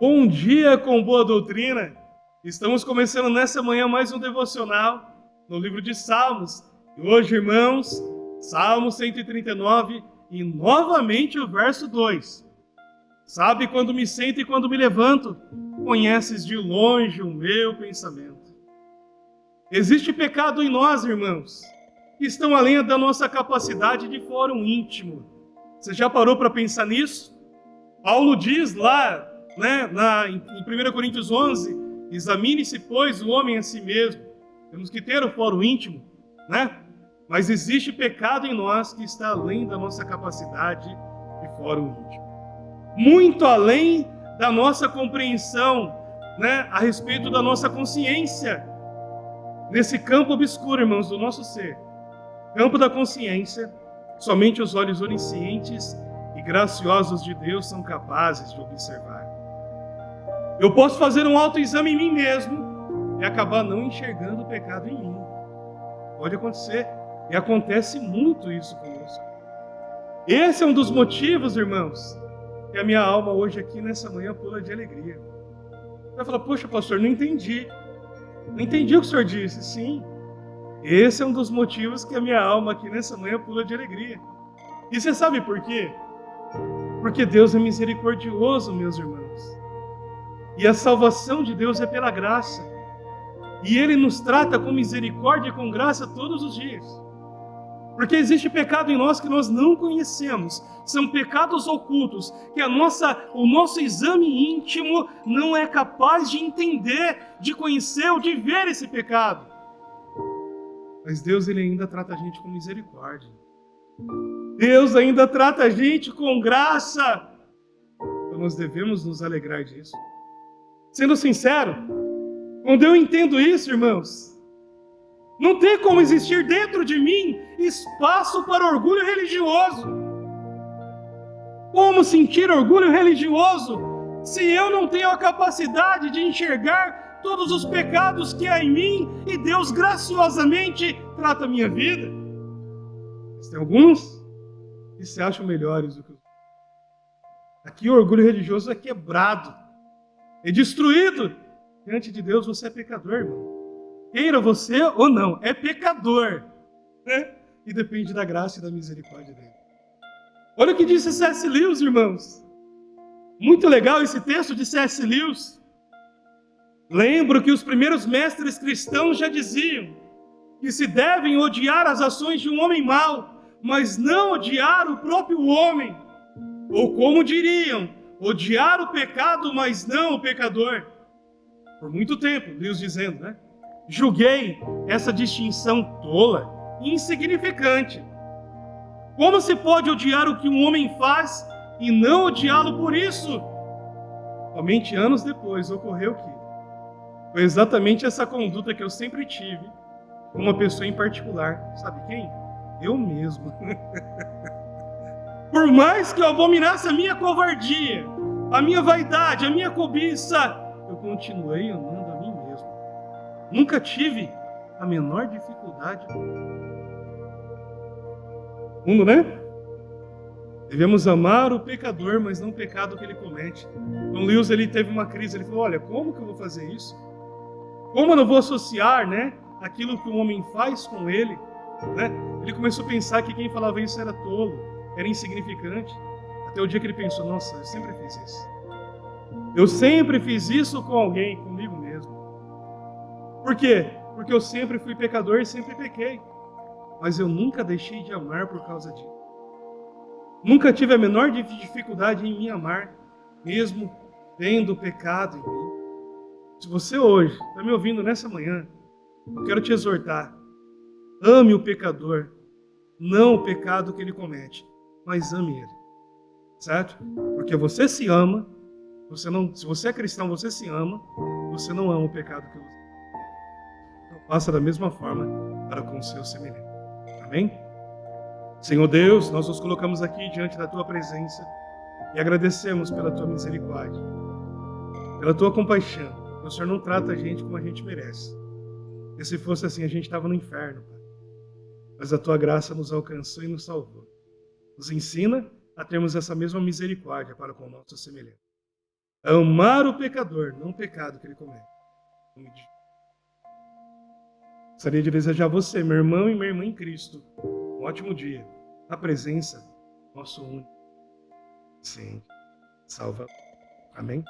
Bom dia com boa doutrina. Estamos começando nessa manhã mais um devocional no livro de Salmos. E hoje, irmãos, Salmo 139 e novamente o verso 2. Sabe quando me sento e quando me levanto, conheces de longe o meu pensamento. Existe pecado em nós, irmãos, que estão além da nossa capacidade de fórum íntimo. Você já parou para pensar nisso? Paulo diz lá, em 1 Coríntios 11, examine-se, pois, o homem a si mesmo. Temos que ter o fórum íntimo, Mas existe pecado em nós que está além da nossa capacidade de fórum íntimo. Muito além da nossa compreensão, a respeito da nossa consciência. Nesse campo obscuro, irmãos, do nosso ser, campo da consciência, somente os olhos oniscientes e graciosos de Deus são capazes de observar. Eu posso fazer um autoexame em mim mesmo e acabar não enxergando o pecado em mim. Pode acontecer, e acontece muito isso conosco. Esse é um dos motivos, irmãos, que a minha alma hoje aqui nessa manhã pula de alegria. Você vai falar, poxa, pastor, não entendi. Não entendi o que o senhor disse. Sim, esse é um dos motivos que a minha alma aqui nessa manhã pula de alegria. E você sabe por quê? Porque Deus é misericordioso, meus irmãos. E a salvação de Deus é pela graça. E Ele nos trata com misericórdia e com graça todos os dias. Porque existe pecado em nós que nós não conhecemos. São pecados ocultos que o nosso exame íntimo não é capaz de entender, de conhecer ou de ver esse pecado. Mas Deus, Ele ainda trata a gente com misericórdia. Deus ainda trata a gente com graça. Então nós devemos nos alegrar disso. Sendo sincero, quando eu entendo isso, irmãos, não tem como existir dentro de mim espaço para orgulho religioso. Como sentir orgulho religioso se eu não tenho a capacidade de enxergar todos os pecados que há em mim e Deus graciosamente trata a minha vida? Mas tem alguns que se acham melhores do que os outros. Aqui o orgulho religioso é quebrado, é destruído. Diante de Deus você é pecador, irmão. Queira você ou não, é pecador. E depende da graça e da misericórdia dele. Olha o que disse C.S. Lewis, irmãos. Muito legal esse texto de C.S. Lewis. Lembro que os primeiros mestres cristãos já diziam que se devem odiar as ações de um homem mau, mas não odiar o próprio homem. Ou como diriam, odiar o pecado, mas não o pecador. Por muito tempo, Lewis dizendo, julguei essa distinção tola e insignificante. Como se pode odiar o que um homem faz e não odiá-lo por isso? Somente anos depois ocorreu que foi exatamente essa conduta que eu sempre tive com uma pessoa em particular. Sabe quem? Eu mesmo. Por mais que eu abominasse a minha covardia, a minha vaidade, a minha cobiça, eu continuei amando a mim mesmo. Nunca tive a menor dificuldade. Mundo, Devemos amar o pecador, mas não o pecado que ele comete. Então Lewis, ele teve uma crise, ele falou, olha, como que eu vou fazer isso? Como eu não vou associar, aquilo que o homem faz com ele, Ele começou a pensar que quem falava isso era tolo, era insignificante. Até o dia que ele pensou, nossa, eu sempre fiz isso. Eu sempre fiz isso com alguém, comigo mesmo. Por quê? Porque eu sempre fui pecador e sempre pequei. Mas eu nunca deixei de amar por causa disso. Nunca tive a menor dificuldade em me amar, mesmo tendo pecado em mim. Se você hoje está me ouvindo nessa manhã, eu quero te exortar. Ame o pecador, não o pecado que ele comete, mas ame ele. Certo? Porque você se ama. Se você é cristão, você se ama, você não ama o pecado que você tem. Então faça da mesma forma para com o seu semelhante. Amém? Senhor Deus, nós nos colocamos aqui diante da Tua presença e agradecemos pela Tua misericórdia, pela Tua compaixão. O Senhor não trata a gente como a gente merece. Porque se fosse assim, a gente estava no inferno, Pai. Mas a Tua graça nos alcançou e nos salvou. Nos ensina a termos essa mesma misericórdia para com o nosso semelhante. Amar o pecador, não o pecado que ele comete. Em nome de Jesus. Gostaria de desejar a você, meu irmão e minha irmã em Cristo, um ótimo dia, na presença do nosso único, sim, Salvador. Amém?